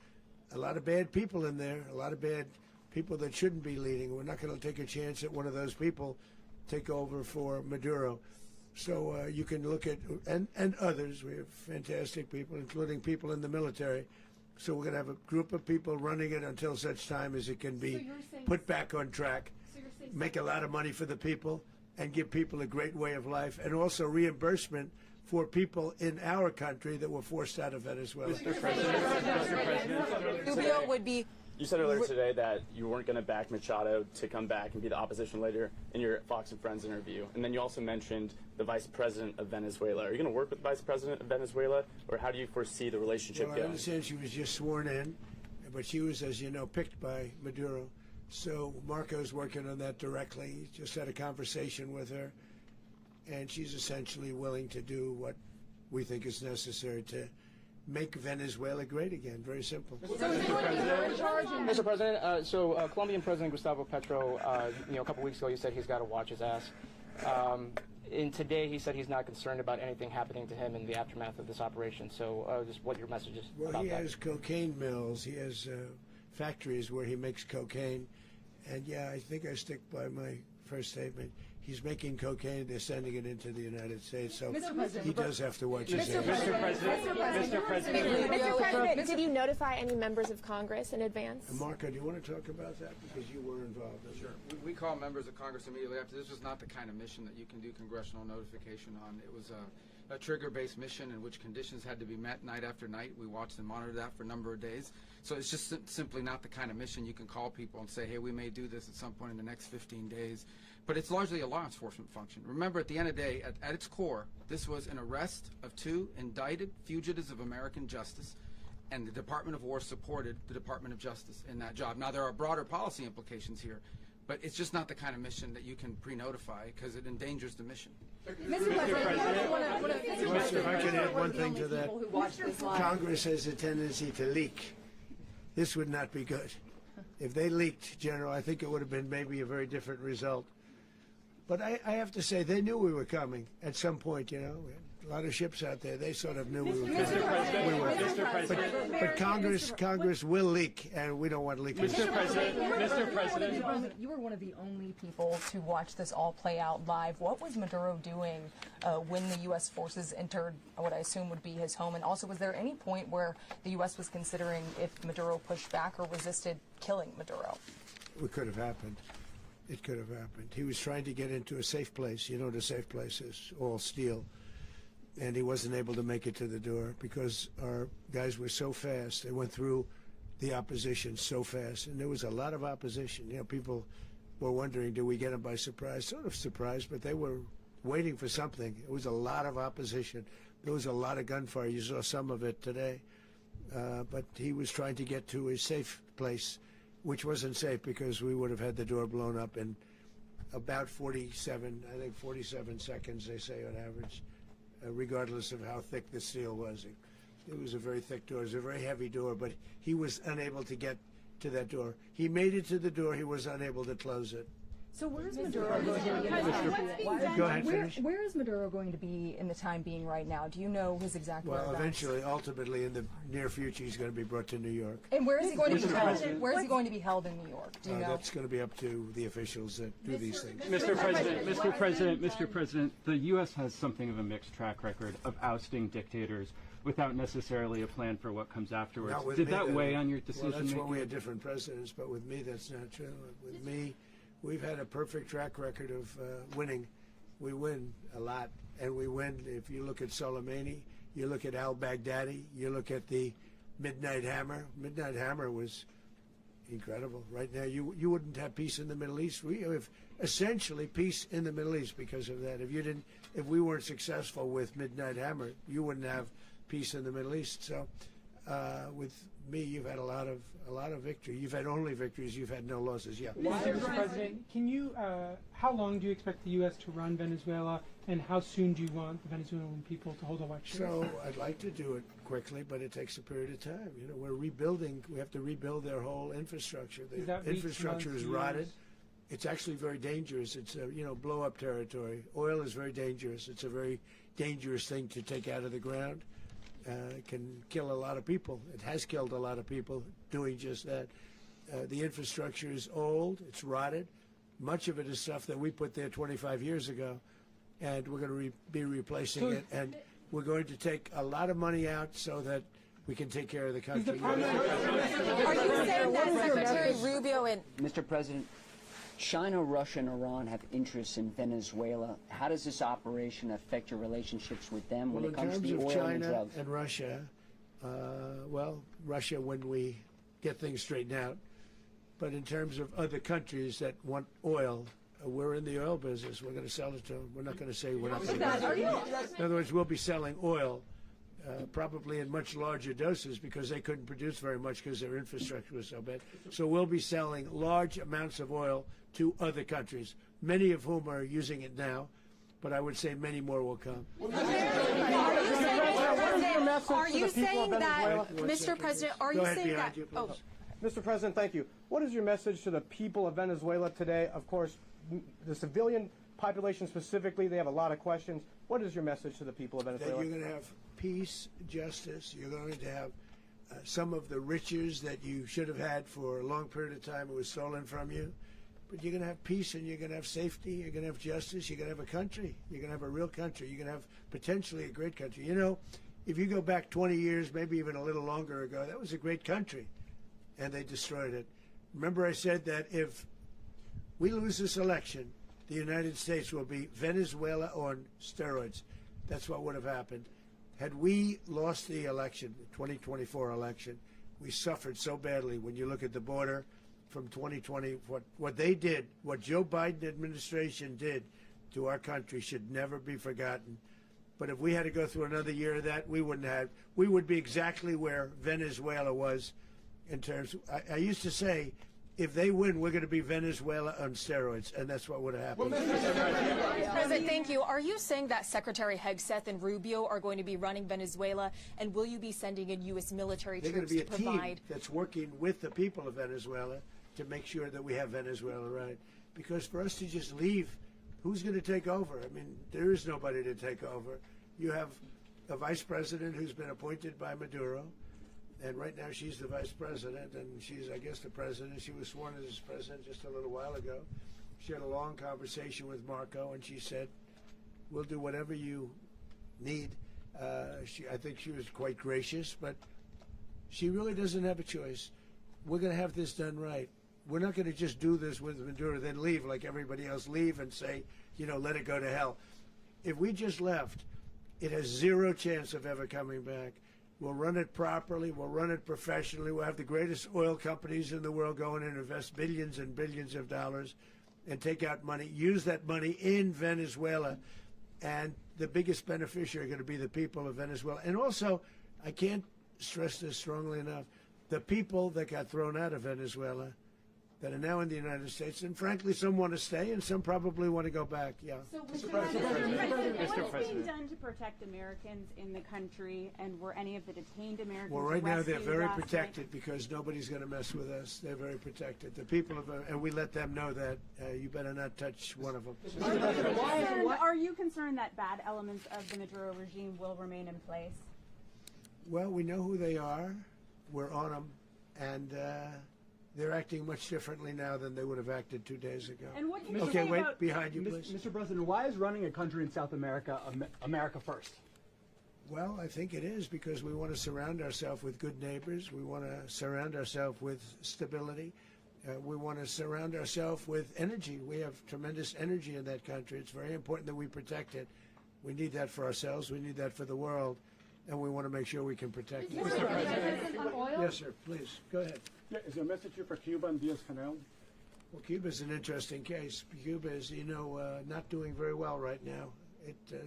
a lot of bad people in there, a lot of bad people that shouldn't be leading. We're not going to take a chance that one of those people take over for Maduro. So you can look at, and others, we have fantastic people, including people in the military. So we're going to have a group of people running it until such time as it can be put back on track, make a lot of money for the people, and give people a great way of life, and also reimbursement for people in our country that were forced out of Venezuela. Mr. President, Rubio would be. you said earlier today that you weren't going to back Machado to come back and be the opposition leader in your Fox and Friends interview. And then you also mentioned the vice president of Venezuela. Are you going to work with the vice president of Venezuela, or how do you foresee the relationship Well, I going? understand she was just sworn in, but she was, as you know, picked by Maduro. So Marco's working on that directly. He just had a conversation with her, and she's essentially willing to do what we think is necessary to make Venezuela great again. Very simple. Mr. President, Colombian President Gustavo Petro, a couple weeks ago, he said he's got to watch his ass. And today, he said he's not concerned about anything happening to him in the aftermath of this operation. So, just what your message is Well, about he that. has cocaine mills. He has factories where he makes cocaine. And yeah, I think I stick by my first statement. He's making cocaine. They're sending it into the United States. So he does have to watch his ass. Mr. President, Mr. President, did you notify any members of Congress in advance? Marco, do you want to talk about that? Because you were involved in it. Sure. We call members of Congress immediately after. This was not the kind of mission that you can do congressional notification on. It was a trigger-based mission in which conditions had to be met night after night. We watched and monitored that for a number of days. So it's just simply not the kind of mission you can call people and say, hey, we may do this at some point in the next 15 days. But it's largely a law enforcement function. Remember, at the end of the day, at its core, this was an arrest of 2 indicted fugitives of American justice, and the Department of War supported the Department of Justice in that job. Now, there are broader policy implications here, but it's just not the kind of mission that you can pre-notify because it endangers the mission. Mr. President, If I could add one thing to that. Congress has a tendency to leak. This would not be good. If they leaked, General, I think it would have been maybe a very different result. But I have to say, they knew we were coming at some point, We had a lot of ships out there. They sort of knew we were coming. But Congress will leak, and we don't want leakage. Mr. President, you were one of the only people to watch this all play out live. What was Maduro doing when the U.S. forces entered what I assume would be his home? And also, was there any point where the U.S. was considering if Maduro pushed back or resisted killing Maduro? It could have happened. It could have happened. He was trying to get into a safe place. You know what a safe place is, all steel. And he wasn't able to make it to the door because our guys were so fast. They went through the opposition so fast. And there was a lot of opposition. People were wondering, do we get them by surprise? Sort of surprised, but they were waiting for something. It was a lot of opposition. There was a lot of gunfire. You saw some of it today. But he was trying to get to a safe place, which wasn't safe because we would have had the door blown up in about 47 seconds, they say on average, regardless of how thick the steel was. It was a very thick door. It was a very heavy door, but he was unable to get to that door. He made it to the door. He was unable to close it. So where is Maduro going to be? Go ahead, finish. Where is Maduro going to be in the time being right now? Do you know his exact Well, whereabouts? eventually, ultimately, in the near future, he's going to be brought to New York. And where is he going to be held? Where is he going to be held in New York? Do you know? That's going to be up to the officials that do these things. Mr. President, the U.S. has something of a mixed track record of ousting dictators without necessarily a plan for what comes afterwards. Not with Did me, that though. weigh on your decision Well, that's making? why we had different presidents, but with me, that's not true. With me, we've had a perfect track record of winning. We win a lot, and we win. If you look at Soleimani, you look at al-Baghdadi, you look at the Midnight Hammer. Midnight Hammer was incredible. Right now, you wouldn't have peace in the Middle East. We have essentially peace in the Middle East because of that. If we weren't successful with Midnight Hammer, you wouldn't have peace in the Middle East. So with me, you've had a lot of victory. You've had only victories. You've had no losses. Yeah. Mr. President, can you? How long do you expect the U.S. to run Venezuela, and how soon do you want the Venezuelan people to hold elections? So I'd like to do it quickly, but it takes a period of time. You know, we're rebuilding. We have to rebuild their whole infrastructure. The infrastructure is rotted. It's actually very dangerous. It's blow-up territory. Oil is very dangerous. It's a very dangerous thing to take out of the ground. It can kill a lot of people. It has killed a lot of people doing just that. The infrastructure is old. It's rotted. Much of it is stuff that we put there 25 years ago, and we're going to be replacing it. And we're going to take a lot of money out so that we can take care of the country. Are you saying that Secretary Rubio and Mr. President, China, Russia, and Iran have interests in Venezuela. How does this operation affect your relationships with them when it comes to the oil and drugs? In terms of China and Russia, Russia when we get things straightened out. But in terms of other countries that want oil, we're in the oil business. We're going to sell it to them. We're not going to say we're not going to. In other words, we'll be selling oil probably in much larger doses because they couldn't produce very much because their infrastructure was so bad. So we'll be selling large amounts of oil to other countries, many of whom are using it now, but I would say many more will come. Are you saying that, Mr. President, are you saying that? Mr. President, thank you. What is your message to the people of Venezuela today? Of course, the civilian population specifically, they have a lot of questions. What is your message to the people of Venezuela? That you're going to have peace, justice. You're going to have some of the riches that you should have had for a long period of time. It was stolen from you. But you're going to have peace and you're going to have safety. You're going to have justice. You're going to have a country. You're going to have a real country. You're going to have potentially a great country. You know, if you go back 20 years, maybe even a little longer ago, that was a great country. And they destroyed it. Remember I said that if we lose this election, the United States will be Venezuela on steroids. That's what would have happened. Had we lost the election, the 2024 election, we suffered so badly when you look at the border from 2020. What they did, what Joe Biden administration did to our country should never be forgotten. But if we had to go through another year of that, we wouldn't have. We would be exactly where Venezuela was in terms of, I used to say, if they win, we're going to be Venezuela on steroids, and that's what would have happened. President, thank you. Are you saying that Secretary Hegseth and Rubio are going to be running Venezuela, and will you be sending in U.S. military troops to provide? They're going to be a team that's working with the people of Venezuela to make sure that we have Venezuela right. Because for us to just leave, who's going to take over? I mean, there is nobody to take over. You have a vice president who's been appointed by Maduro. And right now she's the vice president, and she's, I guess, the president. She was sworn as president just a little while ago. She had a long conversation with Marco, and she said, we'll do whatever you need. I think she was quite gracious, but she really doesn't have a choice. We're going to have this done right. We're not going to just do this with Maduro, then leave like everybody else, leave and say, let it go to hell. If we just left, it has zero chance of ever coming back. We'll run it properly. We'll run it professionally. We'll have the greatest oil companies in the world go in and invest billions and billions of dollars and take out money, use that money in Venezuela. And the biggest beneficiary are going to be the people of Venezuela. And also, I can't stress this strongly enough, the people that got thrown out of Venezuela that are now in the United States, and frankly, some want to stay and some probably want to go back. Yeah. So, Mr. President, what is being done to protect Americans in the country, and were any of the detained Americans Well, right now they're rescued very last protected night? because nobody's going to mess with us. They're very protected. The people of, and we let them know that you better not touch one of them. Are you concerned that bad elements of the Maduro regime will remain in place? Well, we know who they are. We're on them, and they're acting much differently now than they would have acted 2 days ago. And what can you okay, say wait, about behind you, please. Mr. President, why is running a country in South America America first? Well, I think it is because we want to surround ourselves with good neighbors. We want to surround ourselves with stability. We want to surround ourselves with energy. We have tremendous energy in that country. It's very important that we protect it. We need that for ourselves. We need that for the world. And we want to make sure we can protect it. Yes, sir. Please, go ahead. Yeah, is there a message here for Cuba and Diaz-Canel? Well, Cuba is an interesting case. Cuba is, not doing very well right now.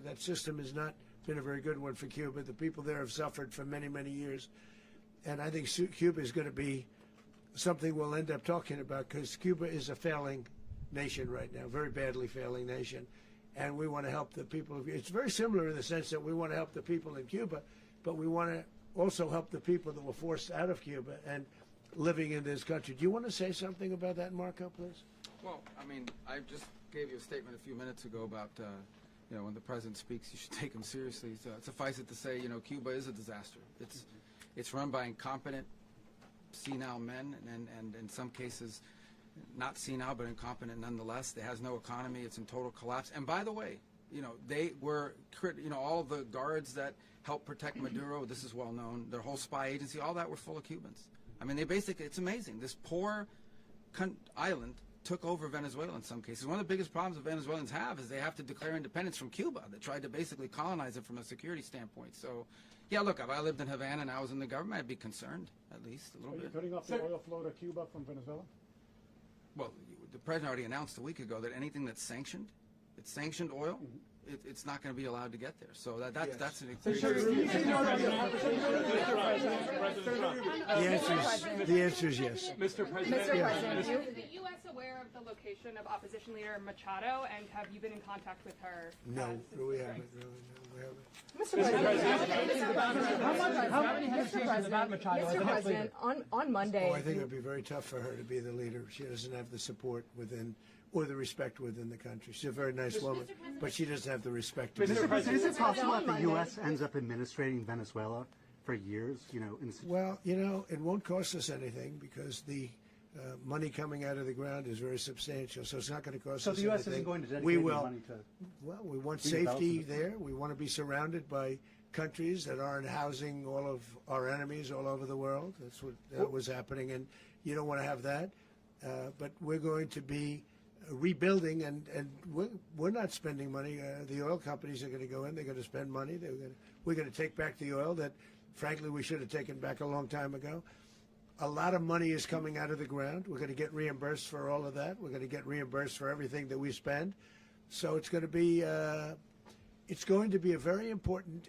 That system has not been a very good one for Cuba. The people there have suffered for many, many years. And I think Cuba is going to be something we'll end up talking about, because Cuba is a failing nation right now, very badly failing nation. And we want to help the people. It's very similar in the sense that we want to help the people in Cuba, but we want to also help the people that were forced out of Cuba and living in this country. Do you want to say something about that, Marco, please? Well, I mean, I just gave you a statement a few minutes ago about, you know, when the president speaks, you should take him seriously. So suffice it to say, you know, Cuba is a disaster. It's run by incompetent, senile men, and in some cases, not senile, but incompetent nonetheless. It has no economy. It's in total collapse. And by the way, you know, they were, you know, all the guards that helped protect Maduro, this is well known, their whole spy agency, all that were full of Cubans. I mean, they basically, it's amazing. This poor island took over Venezuela in some cases. One of the biggest problems that Venezuelans have is they have to declare independence from Cuba. They tried to basically colonize it from a security standpoint. So, yeah, look, if I lived in Havana and I was in the government, I'd be concerned, at least a little bit. Are you cutting off the oil flow to Cuba from Venezuela? Well, the president already announced a week ago that anything that's sanctioned, it's sanctioned oil, it's not going to be allowed to get there. So that's an The answer is yes. Mr. President, Yes. is the U.S. aware of the location of opposition leader Machado, and have you been in contact with her? No, we haven't. Really, no, we haven't. Mr. President, how many hesitations about Machado as the next leader? on Monday. Oh, I think it would be very tough for her to be the leader. She doesn't have the support within, or the respect within the country. She's a very nice woman, but she doesn't have the respect. Mr. President, is it possible that the U.S. ends up administrating Venezuela for years? You know, well, you know, it won't cost us anything because the money coming out of the ground is very substantial, so it's not going to cost us anything. So the U.S. isn't going to dedicate we any will. money to. Well, we want safety there. We want to be surrounded by countries that aren't housing all of our enemies all over the world. That's what was happening, and you don't want to have that. But we're going to be rebuilding, and we're not spending money. The oil companies are going to go in. They're going to spend money. We're going to take back the oil that, frankly, we should have taken back a long time ago. A lot of money is coming out of the ground. We're going to get reimbursed for all of that. We're going to get reimbursed for everything that we spend. So it's going to be a very important.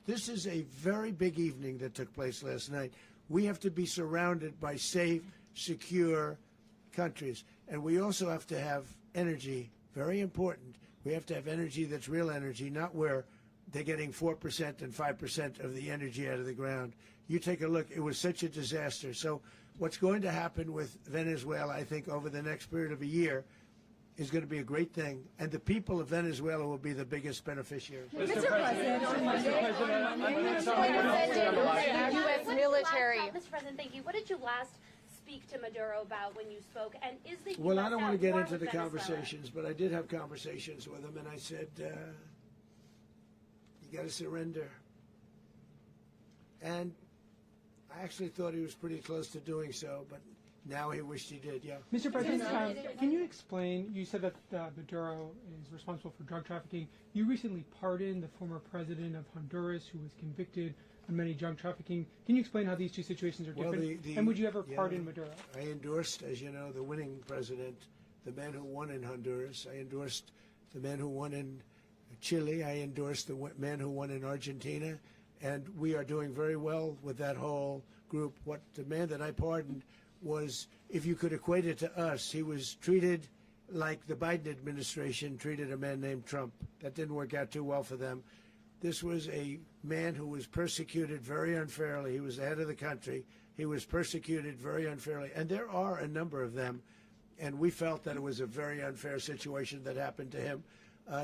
This is a very big evening that took place last night. We have to be surrounded by safe, secure countries, and we also have to have energy. Very important. We have to have energy that's real energy, not where they're getting 4% and 5% of the energy out of the ground. You take a look. It was such a disaster. So what's going to happen with Venezuela, I think, over the next period of a year is going to be a great thing. And the people of Venezuela will be the biggest beneficiaries. Mr. President, on Monday, U.S. military. Mr. President, thank you. What did you last speak to Maduro about when you spoke? And is the Well, US I don't want to at get war into with the Venezuela? conversations, but I did have conversations with him, and I said, you got to surrender. And I actually thought he was pretty close to doing so, but now he wished he did, yeah. Mr. President, can you explain, you said that Maduro is responsible for drug trafficking. You recently pardoned the former president of Honduras who was convicted on many drug trafficking. Can you explain how these two situations are different? And would you ever pardon Maduro? I endorsed, as you know, the winning president, the man who won in Honduras. I endorsed the man who won in Chile. I endorsed the man who won in Argentina. And we are doing very well with that whole group. What the man that I pardoned was, if you could equate it to us, he was treated like the Biden administration treated a man named Trump. That didn't work out too well for them. This was a man who was persecuted very unfairly. He was the head of the country. He was persecuted very unfairly. And there are a number of them. And we felt that it was a very unfair situation that happened to him.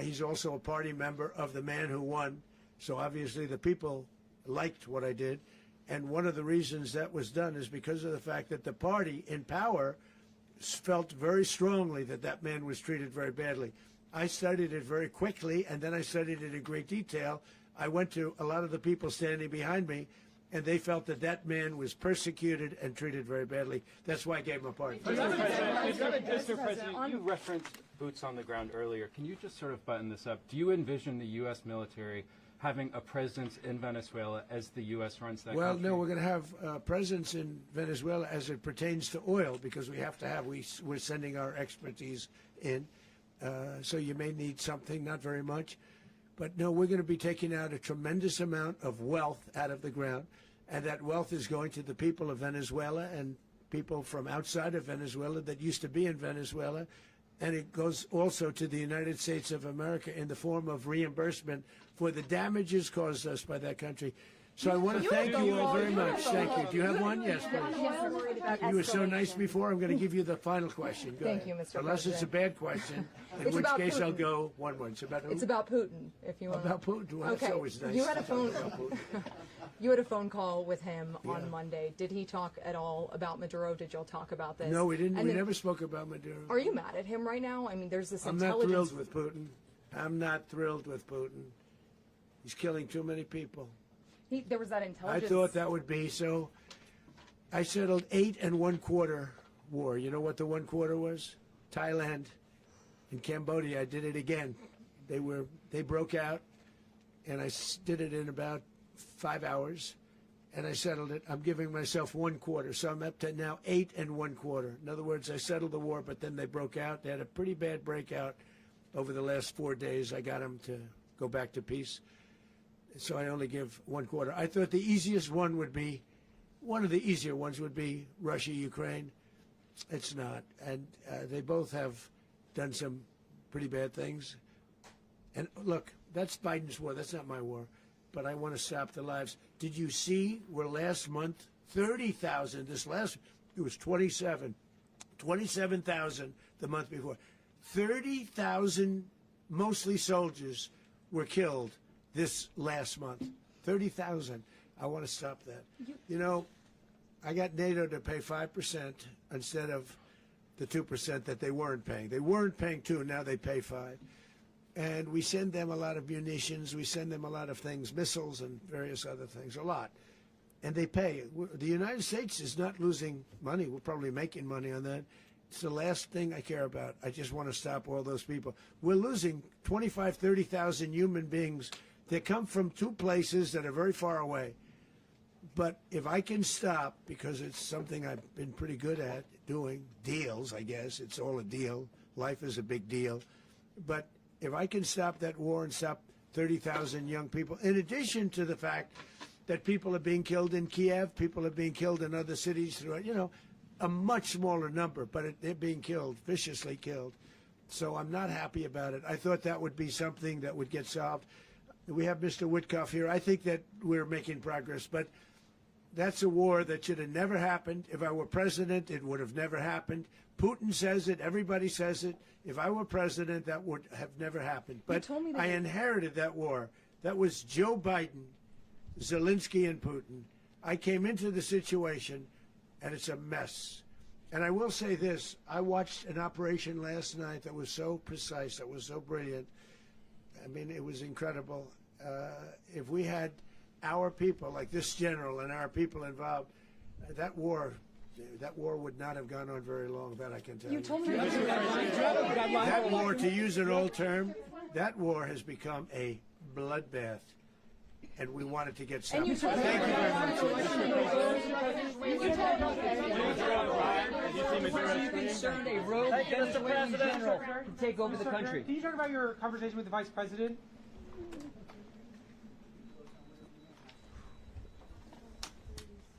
He's also a party member of the man who won. So obviously the people liked what I did. And one of the reasons that was done is because of the fact that the party in power felt very strongly that that man was treated very badly. I studied it very quickly, and then I studied it in great detail. I went to a lot of the people standing behind me, and they felt that that man was persecuted and treated very badly. That's why I gave him a pardon. Mr. President, you referenced boots on the ground earlier. Can you just sort of button this up? Do you envision the U.S. military having a presence in Venezuela as the U.S. runs that country? Well, no, we're going to have a presence in Venezuela as it pertains to oil, because we have to have, we're sending our expertise in. So you may need something, not very much. But no, we're going to be taking out a tremendous amount of wealth out of the ground. and that wealth is going to the people of Venezuela and people from outside of Venezuela that used to be in Venezuela. And it goes also to the United States of America in the form of reimbursement for the damages caused us by that country. So I want to thank you all very much. Thank you. Do you have one? Yes, please. You were so nice before. I'm going to give you the final question. Go Thank ahead. you, Mr. Unless it's a bad question, in which case I'll go one more. It's about who? It's about Putin, if you want. About Putin. Well, Okay. that's always nice. You had a to talk phone. about Putin. You had a phone call with him on Yeah. Monday. Did he talk at all about Maduro? Did y'all talk about this? No, we didn't. And We then- never spoke about Maduro. Are you mad at him right now? I mean, there's this I'm not intelligence. thrilled with Putin. I'm not thrilled with Putin. He's killing too many people. There was that I intelligence. thought that would be so. I settled 8 1/4 war. You know what the 1/4 was? Thailand and Cambodia. I did it again. They broke out, and I did it in about 5 hours, and I settled it. I'm giving myself 1/4, so I'm up to now 8 1/4. In other words, I settled the war, but then they broke out. They had a pretty bad breakout over the last 4 days. I got them to go back to peace. So I only give 1/4. I thought the easiest one would be, one of the easier ones would be Russia, Ukraine. It's not. And they both have done some pretty bad things. And look, that's Biden's war. That's not my war. But I want to stop the lives. Did you see where last month, 30,000, it was 27,000 the month before. 30,000, mostly soldiers, were killed this last month. 30,000. I want to stop that. You know, I got NATO to pay 5% instead of the 2% that they weren't paying. They weren't paying 2, now they pay 5. And we send them a lot of munitions, we send them a lot of things, missiles and various other things, a lot. And they pay. The United States is not losing money. We're probably making money on that. It's the last thing I care about. I just want to stop all those people. We're losing 25, 30,000 human beings that come from 2 places that are very far away. But if I can stop, because it's something I've been pretty good at doing, deals, I guess. It's all a deal. Life is a big deal. But if I can stop that war and stop 30,000 young people, in addition to the fact that people are being killed in Kiev, people are being killed in other cities throughout, you know, a much smaller number, but they're being killed, viciously killed. So I'm not happy about it. I thought that would be something that would get solved. We have Mr. Witkoff here. I think that we're making progress, but that's a war that should have never happened. If I were president, it would have never happened. Putin says it. Everybody says it. If I were president, that would have never happened. But I inherited that war. That was Joe Biden, Zelensky, and Putin. I came into the situation, and it's a mess. And I will say this. I watched an operation last night that was so precise, that was so brilliant. I mean, it was incredible. If we had our people, like this general and our people involved, that war would not have gone on very long, that I can tell you. You told me That war, to use an old term, that war has become a bloodbath. And we wanted to get stopped. Thank you very much. Are you concerned a rogue Venezuelan general can take over the country? Can you talk about your conversation with the vice president?